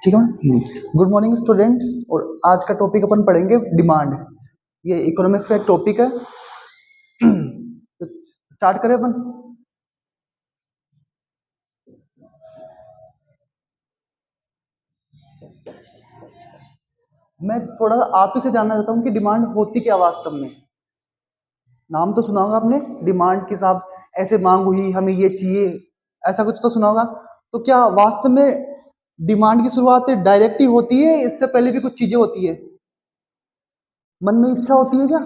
ठीक है। Good morning student. और आज का टॉपिक अपन पढ़ेंगे डिमांड। ये इकोनॉमिक्स का एक टॉपिक है। तो स्टार्ट करें अपन। मैं थोड़ा सा आप ही से जानना चाहता हूँ कि डिमांड होती क्या वास्तव में। नाम तो सुना होगा आपने, डिमांड के साथ ऐसे मांग हुई, हमें ये चाहिए, ऐसा कुछ तो सुना होगा। तो क्या वास्तव में डिमांड की शुरुआत डायरेक्ट ही होती है, इससे पहले भी कुछ चीजें होती है? मन में इच्छा होती है क्या?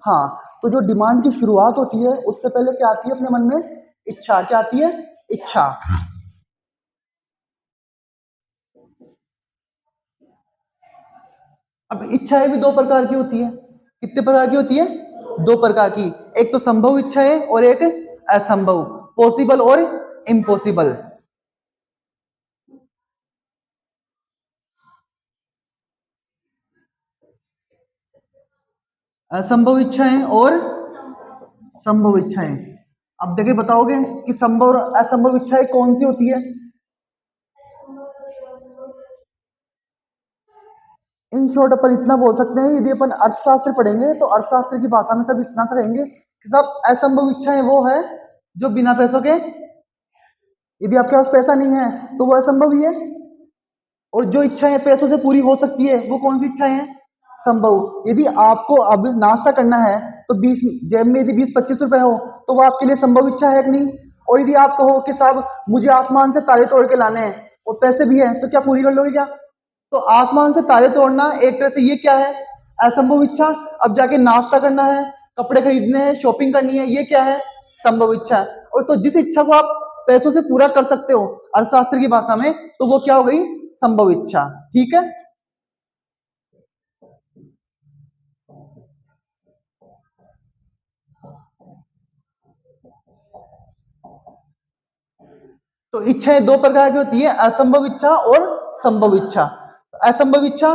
हाँ। तो जो डिमांड की शुरुआत होती है उससे पहले क्या आती है अपने मन में? इच्छा। क्या आती है? इच्छा। अब इच्छाएं भी दो प्रकार की होती है। कितने प्रकार की होती है? दो प्रकार की। एक तो संभव इच्छा है और एक असंभव, पॉसिबल और इम्पॉसिबल। असंभव इच्छाएं और संभव इच्छाएं। अब देखिए, बताओगे कि संभव और असंभव इच्छाएं कौन सी होती है? इन शॉर्ट अपन इतना बोल सकते हैं, यदि अपन अर्थशास्त्र पढ़ेंगे तो अर्थशास्त्र की भाषा में सब इतना सा कहेंगे कि सब असंभव इच्छाएं वो है जो बिना पैसों के, यदि आपके पास पैसा नहीं है तो वो असंभव ही है। और जो इच्छाएं पैसों से पूरी हो सकती है वो कौन सी इच्छाएं हैं? संभव। यदि आपको अब नाश्ता करना है तो 20 जेब में यदि 20-25 रुपए हो तो वो आपके लिए संभव इच्छा है कि नहीं? और यदि आप कहो कि साहब मुझे आसमान से तारे तोड़ के लाने हैं और पैसे भी हैं, तो क्या पूरी कर लोगे क्या? तो आसमान से तारे तोड़ना एक तरह से ये क्या है? असंभव इच्छा। अब जाके नाश्ता करना है, कपड़े खरीदने हैं, शॉपिंग करनी है, ये क्या है? संभव इच्छा है। और तो जिस इच्छा को आप पैसों से पूरा कर सकते हो अर्थशास्त्र की भाषा में, तो वो क्या हो गई? संभव इच्छा। ठीक है। तो इच्छाएं दो प्रकार की होती है, असंभव इच्छा और संभव इच्छा। तो असंभव इच्छा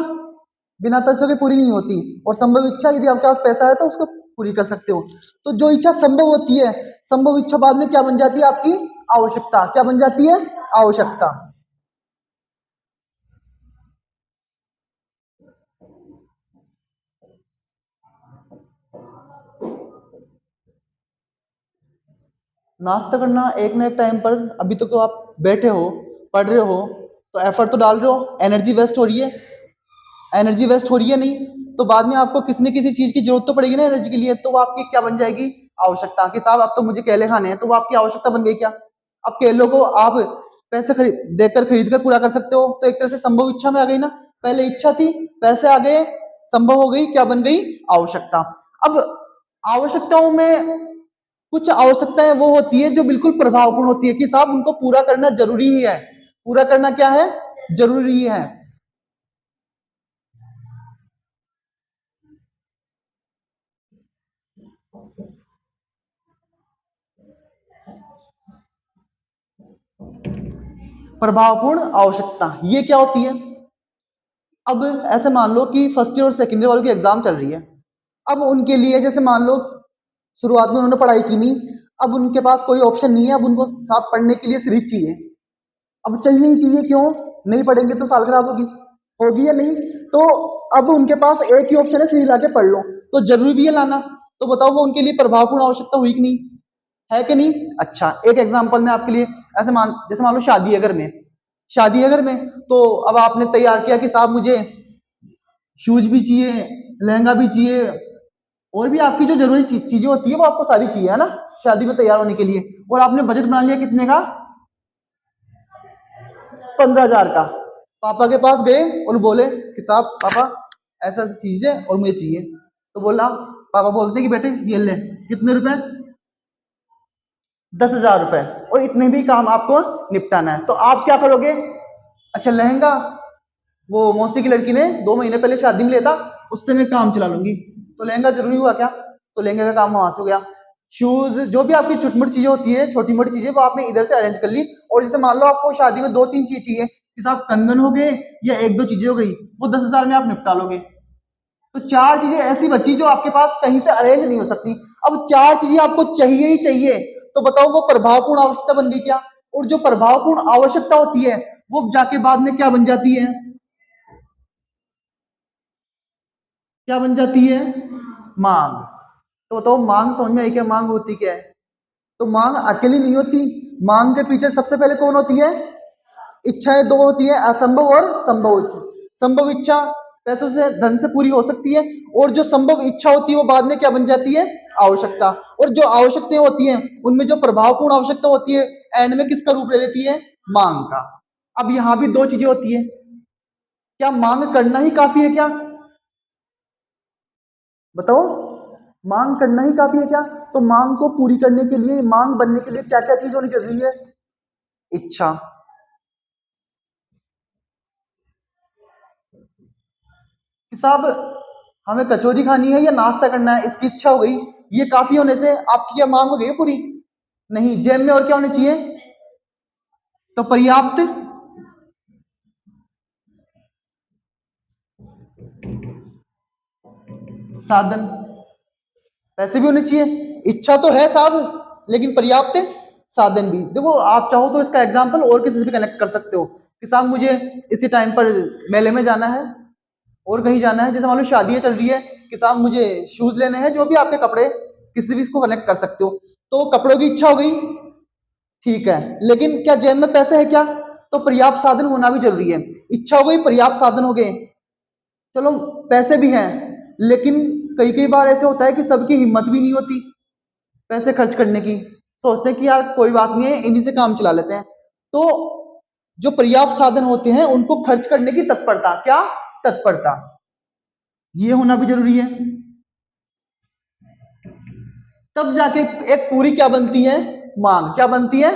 बिना पैसों के पूरी नहीं होती, और संभव इच्छा यदि आपके पास पैसा है तो उसको पूरी कर सकते हो। तो जो इच्छा संभव होती है, संभव इच्छा बाद में क्या बन जाती है? आपकी आवश्यकता। क्या बन जाती है? आवश्यकता। नाश्ता करना एक ना एक टाइम पर, अभी तक तो आप बैठे हो, पढ़ रहे हो, तो एफर्ट तो डाल रहे हो, एनर्जी वेस्ट हो रही है। एनर्जी वेस्ट हो रही है नहीं, तो बाद में आपको किसी न किसी चीज की जरूरत तो पड़ेगी ना एनर्जी के लिए, तो वो आपकी क्या बन जाएगी? आवश्यकता। कि साहब अब तो मुझे केले खाने हैं, तो वो आपकी आवश्यकता बन गई क्या? अब केलों को आप पैसे खरीद देकर खरीद कर पूरा कर सकते हो, तो एक तरह से संभव इच्छा में आ गई ना। पहले इच्छा थी, पैसे आ गए, संभव हो गई, क्या बन गई? आवश्यकता। अब आवश्यकताओं में कुछ आवश्यकताएं वो होती है जो बिल्कुल प्रभावपूर्ण होती है, कि साहब उनको पूरा करना जरूरी ही है। पूरा करना क्या है? जरूरी है। प्रभावपूर्ण आवश्यकता ये क्या होती है? अब ऐसे मान लो कि फर्स्ट ईयर और सेकेंड ईयर वालों की एग्जाम चल रही है। अब उनके लिए जैसे मान लो शुरुआत में उन्होंने पढ़ाई की नहीं, अब उनके पास कोई ऑप्शन नहीं है, अब उनको साथ पढ़ने के लिए सीरीज चाहिए। अब चाहिए ही चाहिए, क्यों? नहीं पढ़ेंगे तो साल खराब होगी, होगी या नहीं? तो अब उनके पास एक ही ऑप्शन है, सीरीज लाके पढ़ लो। तो जरूरी भी है लाना। तो बताओ वो उनके लिए प्रभावपूर्ण आवश्यकता हुई कि नहीं? है कि नहीं? अच्छा, एक एग्जांपल मैं आपके लिए, ऐसे जैसे मान लो शादी है घर में। शादी है घर में, तो अब आपने तैयार किया कि साहब मुझे शूज भी चाहिए, लहंगा भी चाहिए, और भी आपकी जो जरूरी चीजें होती है वो आपको सारी चाहिए, है ना, शादी में तैयार होने के लिए। और आपने बजट बना लिया कितने का? 15,000 का। पापा के पास गए और बोले कि साहब पापा ऐसा ऐसी चीज है और मुझे चाहिए। तो बोला, पापा बोलते कि बेटे ये ले। कितने रुपए? 10,000 रुपए। और इतने भी काम आपको निपटाना है, तो आप क्या करोगे? अच्छा लहंगा, वो मौसी की लड़की ने 2 महीने पहले शादी में लिया था, उससे मैं काम चला लूंगी। तो लहंगा जरूरी हुआ क्या? तो लहंगे का काम वहां से हो गया। शूज, जो भी आपकी छोटी मोटी चीजें होती है, छोटी मोटी चीजें वो आपने इधर से अरेंज कर ली। और जैसे मान लो आपको शादी में 2-3 चीज चाहिए, कि साहब कंगन हो गए या 1-2 चीजें हो गई, वो 10,000 में आप निपटा लोगे। तो 4 चीजें ऐसी बची जो आपके पास कहीं से अरेंज नहीं हो सकती। अब 4 चीजें आपको चाहिए ही चाहिए, तो बताओ वो प्रभावपूर्ण आवश्यकता बन गई क्या? और जो प्रभावपूर्ण आवश्यकता होती है वो जाके बाद में क्या बन जाती है? क्या बन जाती है? मांग। तो बताओ मांग समझ में आई क्या? मांग होती क्या है? तो मांग अकेली नहीं होती, मांग के पीछे सबसे पहले कौन होती है? इच्छाएं दो होती है, असंभव और संभव इच्छा। संभव इच्छा पैसों से धन से पूरी हो सकती है, और जो संभव इच्छा होती है वो बाद में क्या बन जाती है? आवश्यकता। और जो आवश्यकताएं होती हैं उनमें जो प्रभावपूर्ण आवश्यकता होती है एंड में किसका रूप ले लेती है? मांग का। अब यहां भी दो चीजें होती है, क्या मांग करना ही काफी है क्या? बताओ, मांग करना ही काफी है क्या? तो मांग को पूरी करने के लिए, मांग बनने के लिए क्या क्या चीज होनी जरूरी है? इच्छा। कि साहब हमें कचौरी खानी है या नाश्ता करना है, इसकी इच्छा हो गई, ये काफी होने से आपकी क्या मांग हो गई है पूरी? नहीं, जेब में और क्या होनी चाहिए? तो पर्याप्त साधन। पैसे भी होने चाहिए, इच्छा तो है साहब लेकिन पर्याप्त साधन भी। देखो आप चाहो तो इसका एग्जाम्पल और किसी से भी कनेक्ट कर सकते हो कि साहब मुझे इसी टाइम पर मेले में जाना है और कहीं जाना है, जैसे मान लो शादियां चल रही है कि साहब मुझे शूज लेने हैं, जो भी आपके कपड़े, किसी भी इसको कनेक्ट कर सकते हो। तो कपड़ों की इच्छा हो गई, ठीक है, लेकिन क्या जेब में पैसे है क्या? तो पर्याप्त साधन होना भी जरूरी है। इच्छा हो गई, पर्याप्त साधन हो गए, चलो पैसे भी हैं, लेकिन कई कई बार ऐसे होता है कि सबकी हिम्मत भी नहीं होती पैसे खर्च करने की, सोचते हैं कि यार कोई बात नहीं है इन्हीं से काम चला लेते हैं। तो जो पर्याप्त साधन होते हैं उनको खर्च करने की तत्परता, क्या तत्परता, ये होना भी जरूरी है। तब जाके एक पूरी क्या बनती है? मांग। क्या बनती है?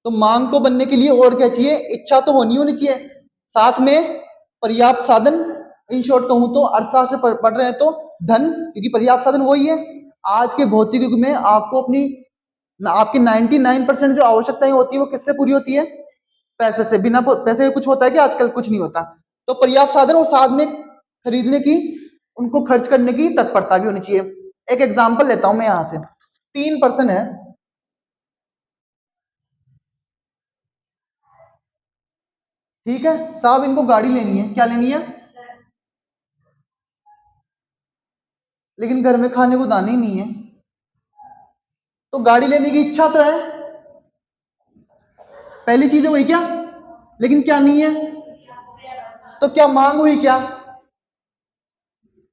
तो मांग को बनने के लिए और क्या चाहिए? इच्छा तो होनी चाहिए, साथ में पर्याप्त साधन। इन शॉर्ट कहूं तो अर्थशास्त्र पढ़ रहे हैं तो धन, क्योंकि पर्याप्त साधन वही है। आज के भौतिक युग में आपको अपनी, आपकी 99% जो आवश्यकताएं होती है वो किससे पूरी होती है? पैसे से। बिना पैसे के कुछ होता है कि आजकल कुछ नहीं होता। तो पर्याप्त साधन और साथ में खरीदने की, उनको खर्च करने की तत्परता भी होनी चाहिए। एक एग्जांपल लेता हूं मैं यहां से। 3 पर्सन है, ठीक है साहब, इनको गाड़ी लेनी है। क्या लेनी है? लेकिन घर में खाने को दाने ही नहीं है। तो गाड़ी लेने की इच्छा तो है, पहली चीज हो गई क्या? लेकिन क्या नहीं है? तो क्या मांग हुई क्या?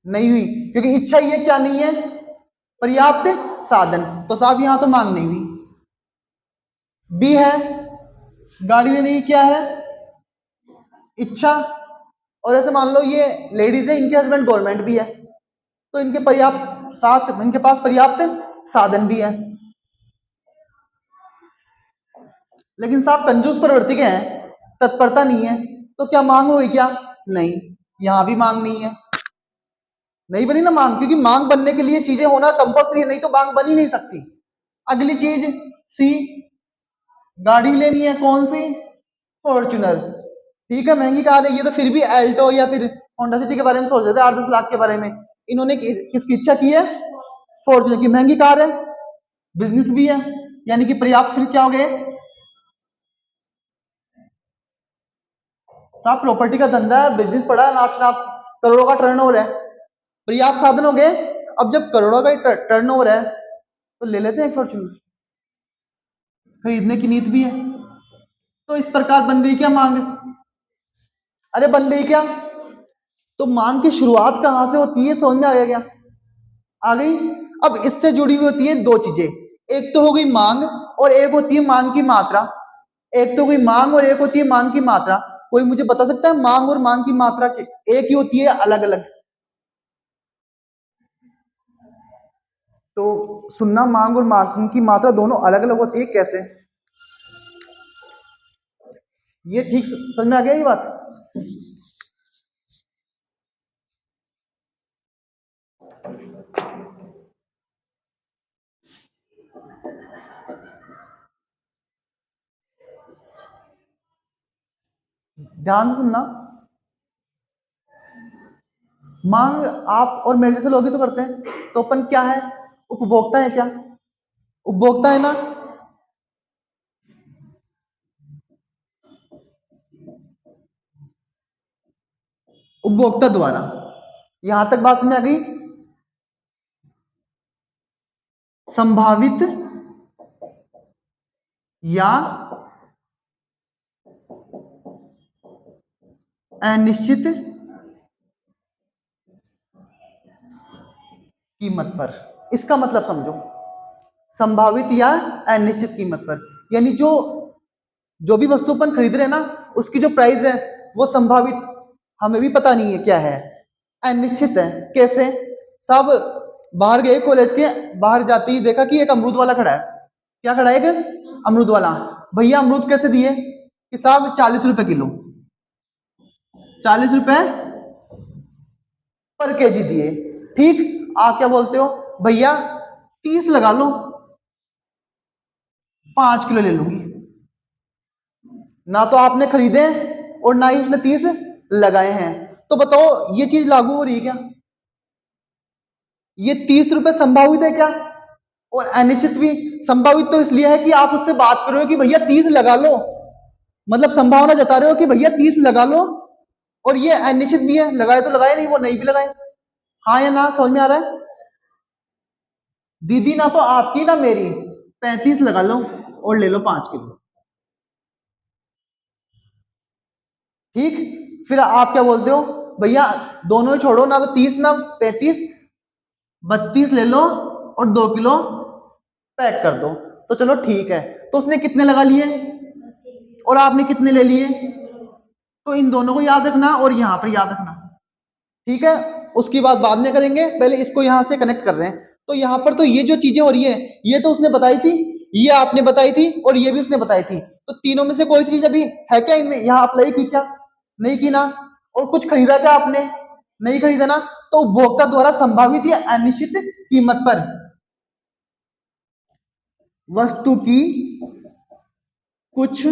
नहीं हुई, क्योंकि इच्छा ही है, क्या नहीं है? पर्याप्त साधन। तो साहब यहां तो मांग नहीं हुई। बी है, गाड़ी लेने की क्या है? इच्छा। और ऐसे मान लो ये लेडीज है, इनके हस्बैंड गवर्नमेंट भी है, तो इनके पर्याप्त साथ, इनके पास पर्याप्त साधन भी है। लेकिन साहब कंजूस प्रवृत्ति के हैं, तत्परता नहीं है, तो क्या मांग हुई क्या? नहीं, यहां भी मांग नहीं है। नहीं बनी ना मांग, क्योंकि मांग बनने के लिए चीजें होना कंपल्सरी है, नहीं तो मांग बन ही नहीं सकती। अगली चीज सी, गाड़ी लेनी है, कौन सी? फॉर्च्यूनर। ठीक है, महंगी कार है ये, तो फिर भी एल्टो या फिर होंडा सिटी के बारे में सोच रहे थे 8-10 लाख के बारे में। इन्होंने किसकी इच्छा की है? फॉर्च्यूनर की। महंगी कार है, बिजनेस भी है, यानी कि पर्याप्त, फिर क्या हो गए साहब? प्रॉपर्टी का धंधा है, बिजनेस पड़ा है, नाप नाप करोड़ों का टर्नओवर है, पर्याप्त साधन हो गए। अब जब करोड़ों का टर्नओवर है तो ले लेते हैं फॉर्च्यूनर, खरीदने की नीत भी है। तो इस प्रकार बन गई क्या मांग? अरे बन गई क्या? तो मांग की शुरुआत कहां से होती है, समझ में आ गया क्या? आ गई। अब इससे जुड़ी हुई होती है दो चीजें, एक तो हो गई मांग और एक होती है मांग की मात्रा। एक तो हुई मांग और एक होती है मांग की मात्रा। कोई मुझे बता सकता है मांग और मांग की मात्रा एक ही होती है, अलग अलग? तो सुनना, मांग और मांग की मात्रा दोनों अलग अलग होती है, कैसे? ये ठीक समझ में आ गया ये बात? ध्यान से सुनना। मांग आप और मेरे जैसे लोग ही तो करते हैं, तो अपन क्या है? उपभोक्ता है क्या? उपभोक्ता है ना? उपभोक्ता द्वारा। यहां तक बात समझ आ गई? संभावित या अनिश्चित कीमत पर। इसका मतलब समझो, संभावित या अनिश्चित कीमत पर, यानी जो जो भी वस्तु अपन खरीद रहे हैं ना, उसकी जो प्राइस है वो संभावित हमें भी पता नहीं है क्या है, अनिश्चित है। कैसे? सब बाहर गए, कॉलेज के बाहर जाते ही देखा कि एक अमरूद वाला खड़ा है। क्या खड़ा है? एक अमरूद वाला। भैया अमरूद कैसे दिए? कि साहब 40 रुपए किलो, 40 रुपए पर केजी दिए। ठीक, आप क्या बोलते हो? भैया 30 लगा लो, 5 किलो ले लूंगी। ना तो आपने खरीदे और ना ही उसने 30 लगाए हैं, तो बताओ ये चीज लागू हो रही है क्या? ये 30 रुपए संभावित है क्या? और अनिश्चित भी। संभावित तो इसलिए है कि आप उससे बात कर रहे हो कि भैया 30 लगा लो, मतलब संभावना जता रहे हो कि भैया 30 लगा लो। और ये अनिश्चित भी है, लगाए तो लगाए, नहीं वो नहीं भी लगाए। हाँ या ना, समझ में आ रहा है? दीदी ना तो आपकी ना मेरी, 35 लगा लो और ले लो 5 किलो। ठीक, फिर आप क्या बोलते हो? भैया दोनों ही छोड़ो, ना तो 30 ना 35, 32 ले लो और 2 किलो पैक कर दो। तो चलो ठीक है, तो उसने कितने लगा लिए और आपने कितने ले लिए? तो इन दोनों को याद रखना और यहां पर याद रखना। ठीक है, उसकी बात बाद में करेंगे, पहले इसको यहां से कनेक्ट कर रहे हैं। तो यहां पर तो ये जो चीजें हो रही है, ये तो उसने बताई थी, ये आपने बताई थी और ये भी उसने बताई थी। तो तीनों में से कोई सी चीज अभी है क्या इनमें यहां अप्लाई की क्या? नहीं की ना। और कुछ खरीदा क्या आपने? नहीं खरीदा ना। तो उपभोक्ता द्वारा संभावित या अनिश्चित कीमत पर वस्तु की कुछ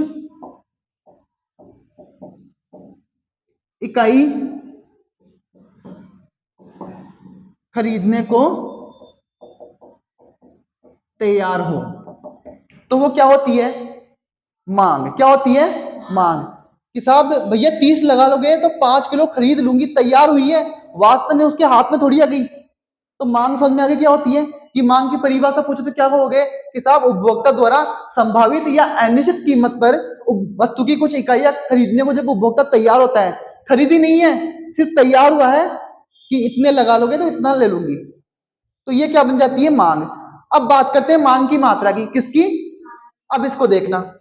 इकाई खरीदने को तैयार हो, तो वो क्या होती है? मांग। क्या होती है? मांग। कि साहब भैया 30 लगा लोगे तो 5 किलो खरीद लूंगी, तैयार हुई है, वास्तव में उसके हाथ में थोड़ी आ गई। तो मांग समझ में आ गई क्या होती है? कि मांग की परिभाषा पूछो तो क्या कहोगे? कि साहब उपभोक्ता द्वारा संभावित या अनिश्चित कीमत पर वस्तु की कुछ इकाइयां खरीदने को जब उपभोक्ता तैयार होता है, खरीदी नहीं है, सिर्फ तैयार हुआ है कि इतने लगा लोगे तो इतना ले लूंगी, तो ये क्या बन जाती है? मांग। अब बात करते हैं मांग की मात्रा की। किसकी? अब इसको देखना,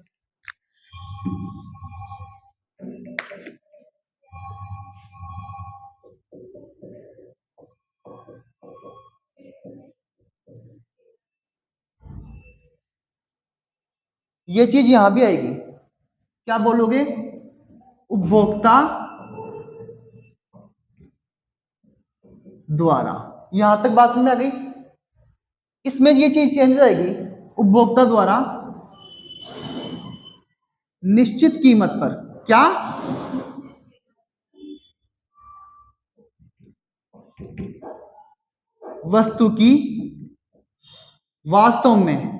ये चीज यहां भी आएगी। क्या बोलोगे? उपभोक्ता द्वारा। यहां तक बात समझ में आ गई? इसमें ये चीज चेंज हो जाएगी, उपभोक्ता द्वारा निश्चित कीमत पर। क्या? वस्तु की वास्तव में,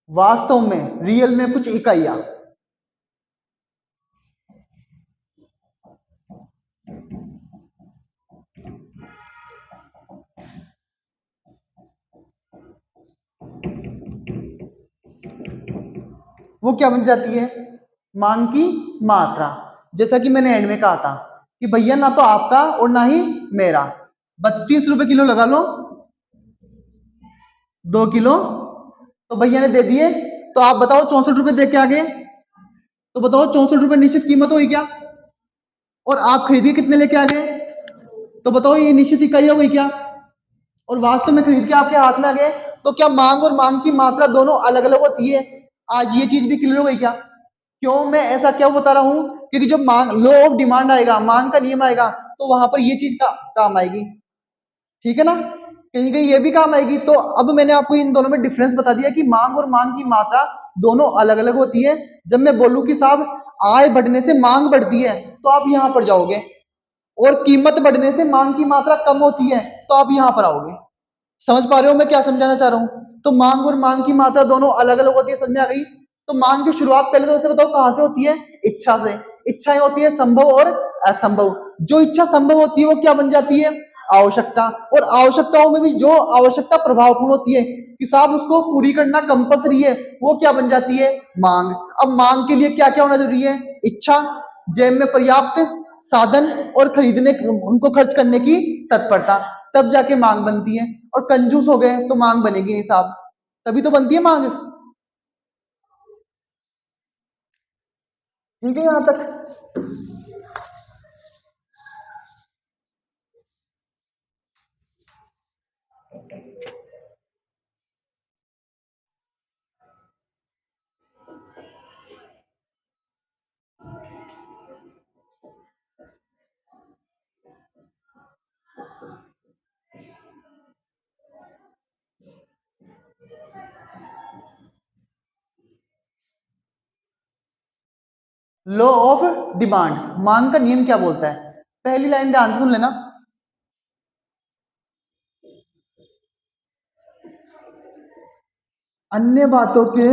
वास्तव में रियल में कुछ इकाइयां। वो क्या बन जाती है? मांग की मात्रा। जैसा कि मैंने एंड में कहा था कि भैया ना तो आपका और ना ही मेरा, 32 रुपए किलो लगा लो, 2 किलो। तो भैया ने दे दिए, तो आप बताओ 64 रुपए दे के आ गए, तो बताओ 64 रुपए निश्चित कीमत हुई क्या? और आप खरीदिए कितने लेके आ गए, तो बताओ ये निश्चित इकाई हो गई क्या? और वास्तव में खरीद के आपके हाथ में आ गए, तो क्या मांग और मांग की मात्रा दोनों अलग अलग होती है? आज ये चीज भी क्लियर हो गई क्या? क्यों मैं ऐसा क्यों बता रहा हूं? क्योंकि जब मांग, लॉ ऑफ डिमांड आएगा, मांग का नियम आएगा, तो वहां पर ये चीज का काम आएगी। ठीक है ना? कहीं कहीं ये भी काम आएगी। तो अब मैंने आपको इन दोनों में डिफरेंस बता दिया कि मांग और मांग की मात्रा दोनों अलग अलग होती है। जब मैं बोलूं कि साहब आय बढ़ने से मांग बढ़ती है, तो आप यहां पर जाओगे, और कीमत बढ़ने से मांग की मात्रा कम होती है, तो आप यहां पर आओगे। समझ पा रहे हो मैं क्या समझाना चाह रहा हूं? तो मांग और मांग की मात्रा दोनों अलग अलग होती है, समझ में आ गई? तो मांग की शुरुआत पहले तो उसे बताओ कहां से होती है? इच्छा से। इच्छाएं होती है संभव और असंभव। जो इच्छा संभव होती है वो क्या बन जाती है? आवश्यकता। और आवश्यकताओं में भी जो आवश्यकता प्रभावपूर्ण होती है कि साहब उसको पूरी करना कंपलसरी है, वो क्या बन जाती है? मांग। अब मांग के लिए क्या क्या होना जरूरी है? इच्छा, जेब में पर्याप्त साधन और खरीदने उनको खर्च करने की तत्परता, तब जाके मांग बनती है। और कंजूस हो गए तो मांग बनेगी नहीं साहब, तभी तो बनती है मांग। ठीक है यहां तक? लॉ ऑफ डिमांड, मांग का नियम क्या बोलता है? पहली लाइन ध्यान से सुन लेना। अन्य बातों के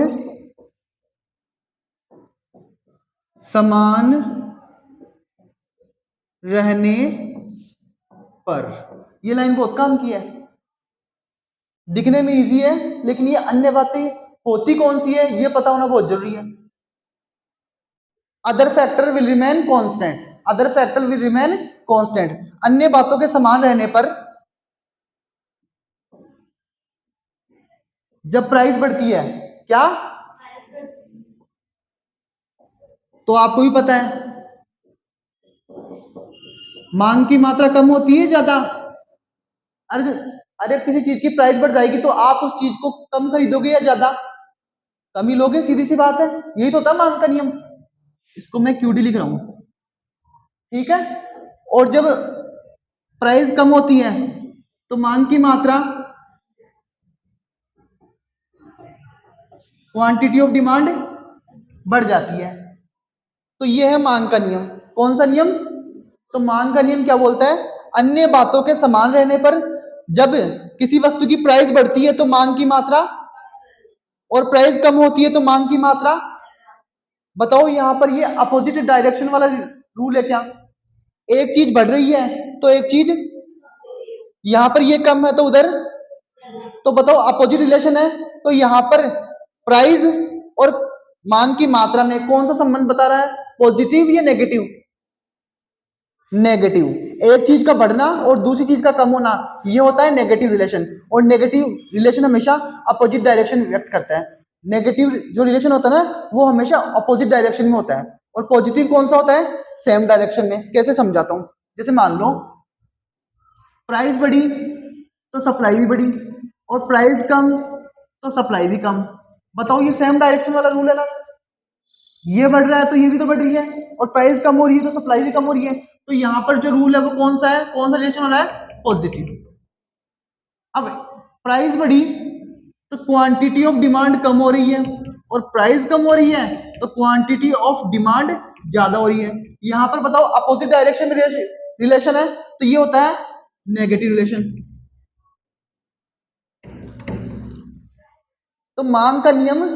समान रहने पर, ये लाइन बहुत काम की है, दिखने में इजी है, लेकिन ये अन्य बातें होती कौन सी है ये पता होना बहुत जरूरी है। Other factor will remain constant, other factor will remain constant, अन्य बातों के समान रहने पर जब प्राइस बढ़ती है, क्या? तो आपको भी पता है मांग की मात्रा कम होती है ज्यादा। अरे अरे किसी चीज की प्राइस बढ़ जाएगी तो आप उस चीज को कम खरीदोगे या ज्यादा? कम ही लोगे, सीधी सी बात है, यही तो होता है मांग का नियम। इसको मैं क्यूडी लिख रहा हूं, ठीक है। और जब प्राइस कम होती है तो मांग की मात्रा, क्वांटिटी ऑफ डिमांड बढ़ जाती है। तो ये है मांग का नियम। कौन सा नियम? तो मांग का नियम क्या बोलता है? अन्य बातों के समान रहने पर जब किसी वस्तु की प्राइस बढ़ती है तो मांग की मात्रा, और प्राइस कम होती है तो मांग की मात्रा। बताओ यहां पर ये अपोजिट डायरेक्शन वाला रूल है क्या? एक चीज बढ़ रही है तो एक चीज, यहां पर ये कम है तो उधर, तो बताओ अपोजिट रिलेशन है, तो यहां पर प्राइस और मांग की मात्रा में कौन सा संबंध बता रहा है? पॉजिटिव या नेगेटिव? नेगेटिव। एक चीज का बढ़ना और दूसरी चीज का कम होना, ये होता है नेगेटिव रिलेशन। और नेगेटिव रिलेशन हमेशा अपोजिट डायरेक्शन व्यक्त करता है। नेगेटिव जो रिलेशन होता है ना वो हमेशा अपोजिट डायरेक्शन में होता है, और पॉजिटिव कौन सा होता है? सेम डायरेक्शन में। कैसे समझाता हूं, जैसे मान लो प्राइस बढ़ी तो सप्लाई भी बढ़ी, और प्राइस कम तो सप्लाई भी कम। बताओ ये सेम डायरेक्शन वाला रूल है ना, ये बढ़ रहा है तो ये भी तो बढ़ रही है, और प्राइस कम हो रही है तो सप्लाई भी कम हो रही है। तो यहां पर जो रूल है वो कौन सा है? कौन सा रिलेशन हो रहा है? पॉजिटिव। अब प्राइस बढ़ी तो क्वांटिटी ऑफ डिमांड कम हो रही है, और प्राइस कम हो रही है तो क्वांटिटी ऑफ डिमांड ज्यादा हो रही है। यहां पर बताओ अपोजिट डायरेक्शन में रिलेशन है तो ये होता है नेगेटिव रिलेशन। तो मांग का नियम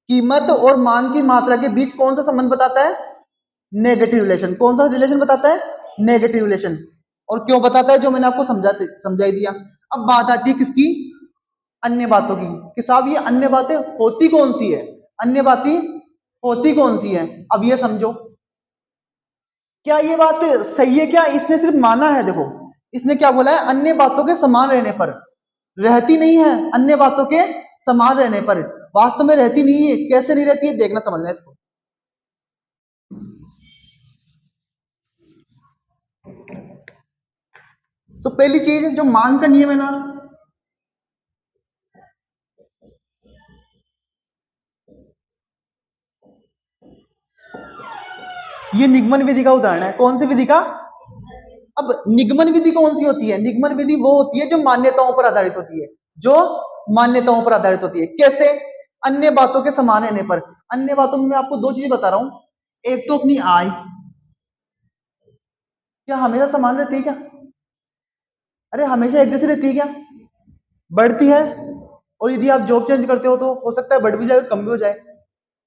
कीमत और मांग की मात्रा के बीच कौन सा संबंध बताता है? Negative relation. कौन सा रिलेशन बताता है? Negative relation. और क्यों बताता है? जो मैंने आपको समझाई दिया। अब बात आती है किसकी? अन्य बातों की, कि साहब ये अन्य बातें होती कौन सी है? अन्य बातें होती कौन सी है? अब ये समझो, क्या ये बात सही है? क्या इसने सिर्फ माना है? देखो इसने क्या बोला है? अन्य बातों के समान रहने पर, रहती नहीं है अन्य बातों के समान रहने पर। वास्तव में रहती नहीं है। कैसे नहीं रहती है देखना, समझना इसको। तो पहली चीज जो मांग का नियम है ना, ये निगमन विधि का उदाहरण है। कौन सी विधि का? अब निगमन विधि कौन सी होती है? निगमन विधि वो होती है जो मान्यताओं पर आधारित होती है, जो मान्यताओं पर आधारित होती है। कैसे? अन्य बातों के समान रहने पर। अन्य बातों में मैं आपको दो चीजें बता रहा हूं। एक तो अपनी आय, क्या हमेशा समान रहती है क्या? अरे हमेशा एक जैसी रहती है क्या? बढ़ती है। और यदि आप जॉब चेंज करते हो तो हो सकता है बढ़ भी जाए और कम भी हो जाए।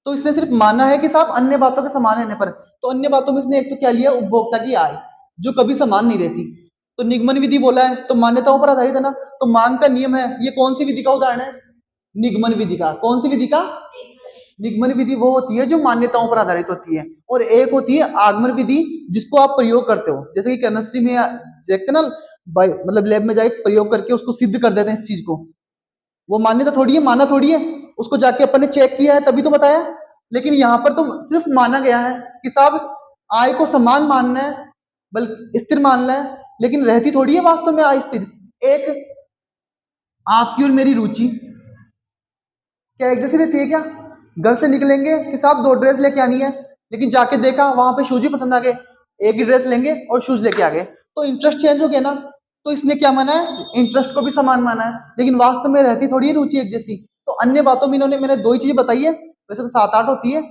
तो इसने सिर्फ माना है कि साहब अन्य बातों के समान रहने पर। तो अन्य बातों में इसने एक तो क्या लिया? उपभोक्ता की आय। जो कभी समान नहीं रहती। तो निगमन विधि बोला है तो मान्यताओं पर आधारित है ना, तो मांग का नियम है, ये कौन सी विधि का उदाहरण है? निगमन विधि का। कौन सी विधि का? निगमन विधि वो होती है जो मान्यताओं पर आधारित होती है, और एक होती है आगमन विधि जिसको आप प्रयोग करते हो, जैसे कि केमिस्ट्री में देखते ना, मतलब लैब में जाके प्रयोग करके उसको सिद्ध कर देते हैं इस चीज को। वो मान्यता थोड़ी है, माना थोड़ी है, उसको जाके अपन ने चेक किया है तभी तो बताया। लेकिन यहाँ पर तो सिर्फ माना गया है कि साहब आय को समान मानना है, बल्कि स्थिर मानना है, लेकिन रहती थोड़ी है वास्तव में आय स्थिर। एक आपकी और मेरी रुचि क्या एक जैसी रहती है क्या? घर से निकलेंगे कि साहब दो ड्रेस लेके आनी है, लेकिन जाके देखा वहां पे शूज ही पसंद आ गए, एक ही ड्रेस लेंगे और शूज लेके आ गए, तो इंटरेस्ट चेंज हो गया ना। तो इसने क्या माना है? इंटरेस्ट को भी समान माना है, लेकिन वास्तव में रहती थोड़ी है रुचि एक जैसी। तो अन्य बातों में इन्होंने, मैंने दो ही चीजें बताई है, वैसे तो सात आठ होती है,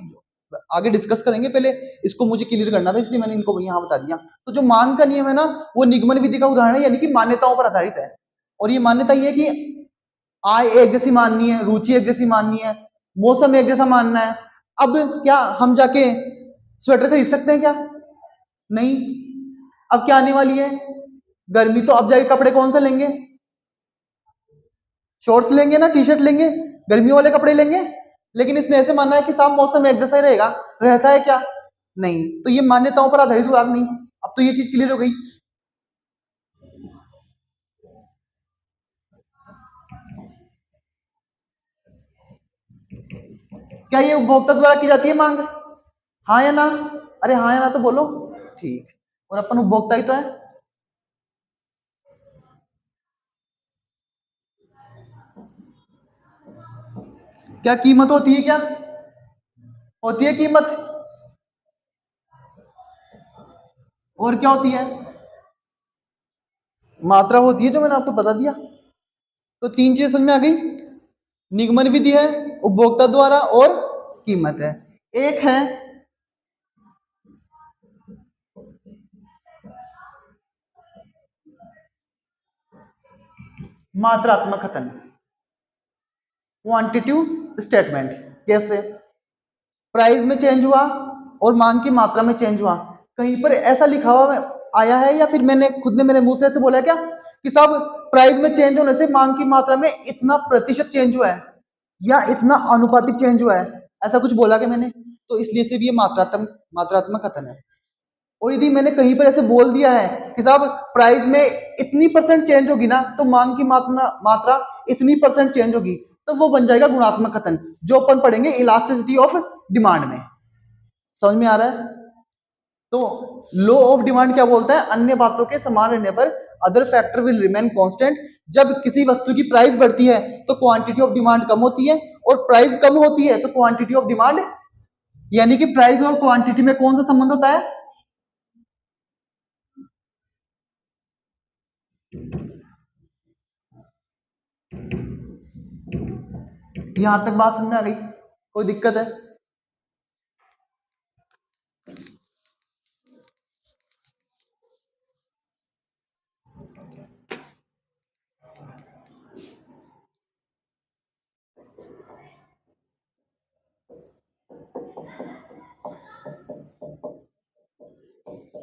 आगे डिस्कस करेंगे, पहले इसको मुझे क्लियर करना था इसलिए मैंने इनको यहाँ बता दिया। तो जो मांग का नियम है ना, वो निगमन विधि का उदाहरण है, यानी कि मान्यताओं पर आधारित है। और ये मान्यता ये है कि आय एक जैसी माननी है, रुचि एक जैसी माननी है, मौसम एक जैसा मानना है। अब क्या हम जाके स्वेटर खरीद सकते हैं क्या? नहीं। अब क्या आने वाली है? गर्मी, तो अब जाके कपड़े कौन से लेंगे? शॉर्ट्स लेंगे ना, टी शर्ट लेंगे, गर्मियों वाले कपड़े लेंगे। लेकिन इसने ऐसे माना है कि साफ मौसम एक जैसा ही रहेगा, रहता है क्या? नहीं। तो ये मान्यताओं पर आधारित हुआ नहीं। अब तो ये चीज क्लियर हो गई। क्या ये उपभोक्ता द्वारा की जाती है मांग? हाँ या ना? अरे हाँ या ना तो बोलो। ठीक। और अपन उपभोक्ता ही तो है। क्या कीमत होती है? क्या होती है कीमत? और क्या होती है? मात्रा होती है, जो मैंने आपको बता दिया। तो तीन चीजें समझ में आ गई। निगमन विधि है, उपभोक्ता द्वारा, और कीमत है। एक है मात्रात्मक कथन, क्वांटिटिव स्टेटमेंट। कैसे? प्राइस में चेंज हुआ और मांग की मात्रा में चेंज हुआ। कहीं पर ऐसा लिखा हुआ आया है, या फिर मैंने खुद ने मेरे मुंह से ऐसे बोला है क्या कि साहब प्राइस में चेंज होने से मांग की मात्रा में इतना प्रतिशत चेंज हुआ है, या इतना अनुपातिक चेंज हुआ है? ऐसा कुछ बोला कि मैंने? तो इसलिए से भी ये मात्रात्मक कथन है। और यदि मैंने कहीं पर ऐसे बोल दिया है कि साहब प्राइस में इतनी परसेंट चेंज होगी ना, तो मांग की मात्रा मात्रा इतनी परसेंट चेंज होगी, तो वो बन जाएगा गुणात्मक कथन, जो अपन पढ़ेंगे इलास्टिसिटी ऑफ डिमांड में। समझ में आ रहा है? तो लॉ ऑफ डिमांड क्या बोलता है? अन्य बातों के समान रहने पर other factor will remain constant. जब किसी वस्तु की प्राइस बढ़ती है तो क्वांटिटी ऑफ डिमांड कम होती है, और प्राइस कम होती है तो क्वांटिटी ऑफ डिमांड, यानी कि प्राइस और क्वांटिटी में कौन सा संबंध होता है? यहां तक बात समझ में आ गई? कोई दिक्कत है?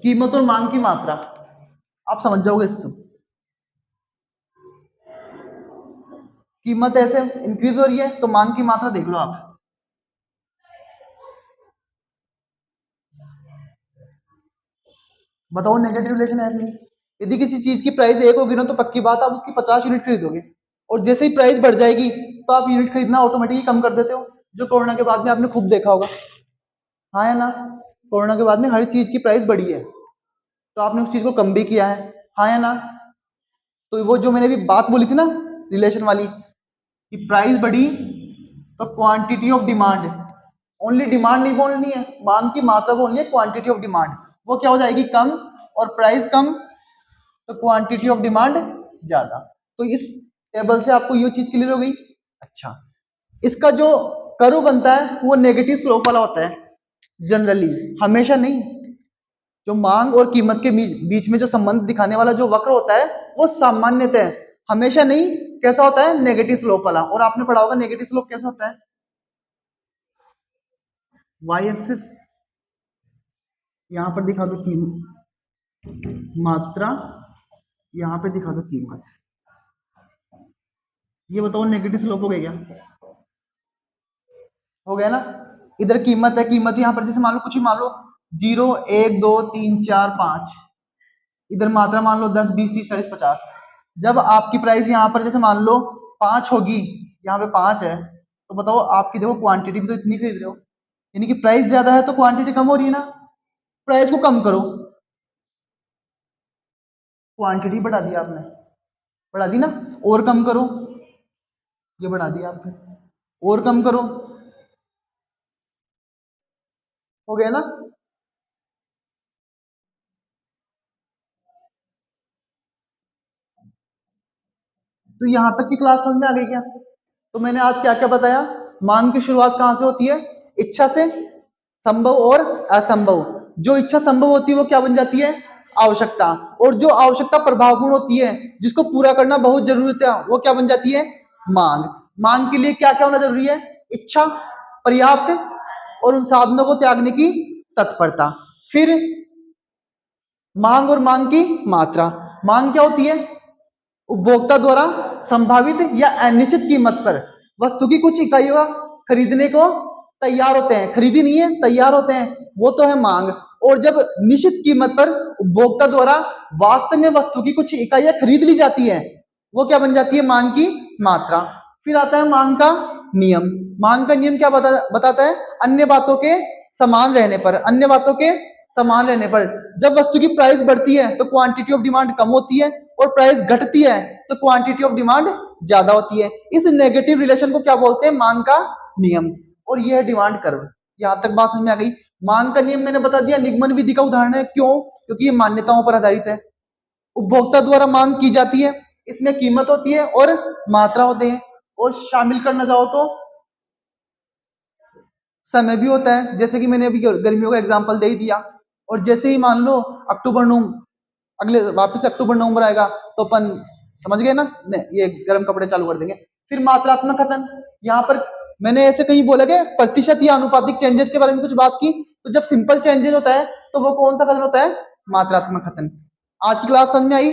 कीमत और मांग की मात्रा, आप समझ जाओगे इससे। कीमत ऐसे इंक्रीज हो रही है तो मांग की मात्रा देख लो आप। बताओ नेगेटिव रिलेशन है नहीं? यदि किसी चीज की प्राइस एक होगी ना, तो पक्की बात आप उसकी 50 यूनिट खरीदोगे, और जैसे ही प्राइस बढ़ जाएगी तो आप यूनिट खरीदना ऑटोमेटिकली कम कर देते हो, जो कोरोना के बाद में आपने खूब देखा होगा। हाँ या ना? कोरोना के बाद में हर चीज की प्राइस बढ़ी है, तो आपने उस चीज को कम भी किया है। हाँ या ना? तो वो जो मैंने भी बात बोली थी ना, रिलेशन वाली, कि प्राइस बढ़ी तो quantity of demand, only demand नहीं बोलनी है, मांग की मात्रा बोलनी है, क्वांटिटी ऑफ डिमांड, वो क्या हो जाएगी? कम। और प्राइस कम तो क्वांटिटी ऑफ डिमांड ज्यादा। तो इस टेबल से आपको ये चीज क्लियर हो गई। अच्छा, इसका जो कर्व बनता है वो नेगेटिव स्लोप वाला होता है जनरली, हमेशा नहीं। जो मांग और कीमत के बीच में जो संबंध दिखाने वाला जो वक्र होता है वो सामान्यतः हमेशा नहीं, कैसा होता है? नेगेटिव स्लोप वाला। और आपने पढ़ा होगा नेगेटिव स्लोप कैसा होता है? वाई एक्सिस, यहां पर दिखा दो कीमत, मात्रा, यहाँ पे दिखा दो कीमत। ये बताओ नेगेटिव स्लोप हो गया क्या? हो गया ना। इधर कीमत है, कीमत यहाँ पर जैसे मान लो कुछ भी मान लो 0 1 2 3 4 5, इधर मात्रा मान लो 10 20 30 40 50। जब आपकी प्राइस यहाँ पर जैसे मान लो 5 होगी, यहाँ पे 5 है, तो बताओ आपकी देखो क्वांटिटी भी तो इतनी खरीद रहे हो, यानी कि प्राइस ज्यादा है तो क्वांटिटी कम हो रही है ना। प्राइस को कम करो, क्वांटिटी बढ़ा दी आपने, बढ़ा दी ना। और कम करो, ये बढ़ा दिया आपने, और कम करो, हो गया ना। तो यहाँ तक की क्लास समझ में आ गई क्या? तो मैंने आज क्या क्या बताया। मांग की शुरुआत कहाँ से होती है? इच्छा से, संभव और असंभव। जो इच्छा संभव होती है वो क्या बन जाती है? आवश्यकता। और जो आवश्यकता प्रभावपूर्ण होती है, जिसको पूरा करना बहुत जरूरत है, वो क्या बन जाती है? मांग। मांग के लिए क्या क्या होना जरूरी है? इच्छा पर्याप्त, और उन साधनों को त्यागने की तत्परता। फिर मांग और मांग की मात्रा। मांग क्या होती है? उपभोक्ता द्वारा संभावित या अनिश्चित कीमत पर वस्तु की कुछ इकाइयों खरीदने को तैयार होते हैं, खरीदी नहीं है, तैयार होते हैं, वो तो है मांग। और जब निश्चित कीमत पर उपभोक्ता द्वारा वास्तव में वस्तु की कुछ इकाइयां खरीद ली जाती है, वो क्या बन जाती है? मांग की मात्रा। फिर आता है मांग का नियम। मांग का नियम क्या बताता है? अन्य बातों के समान रहने पर, अन्य बातों के समान रहने पर, जब वस्तु की प्राइस बढ़ती है तो क्वांटिटी ऑफ डिमांड कम होती है, और प्राइस घटती है तो क्वांटिटी ऑफ डिमांड ज्यादा होती है। इस नेगेटिव रिलेशन को क्या बोलते हैं? मांग का नियम। और यह है डिमांड कर्व। यहां तक बात समझ में आ गई। मांग का नियम मैंने बता दिया, निगमन विधि का उदाहरण है। क्यों? क्योंकि ये मान्यताओं पर आधारित है। उपभोक्ता द्वारा मांग की जाती है, इसमें कीमत होती है और मात्रा होते हैं। और शामिल करना चाहो तो समय भी होता है, जैसे कि मैंने अभी गर्मियों का एग्जांपल दे ही दिया। और जैसे ही मान लो अक्टूबर नवंबर, अगले वापस अक्टूबर नवंबर आएगा, तो अपन समझ गए ना, ये गर्म कपड़े चालू कर देंगे। फिर मात्रात्मक कथन। यहाँ पर मैंने ऐसे कहीं बोला कि प्रतिशत या अनुपातिक चेंजेस के बारे में कुछ बात की। तो जब सिंपल चेंजेस होता है तो वो कौन सा कथन होता है? मात्रात्मक कथन। आज की क्लास समझ में आई?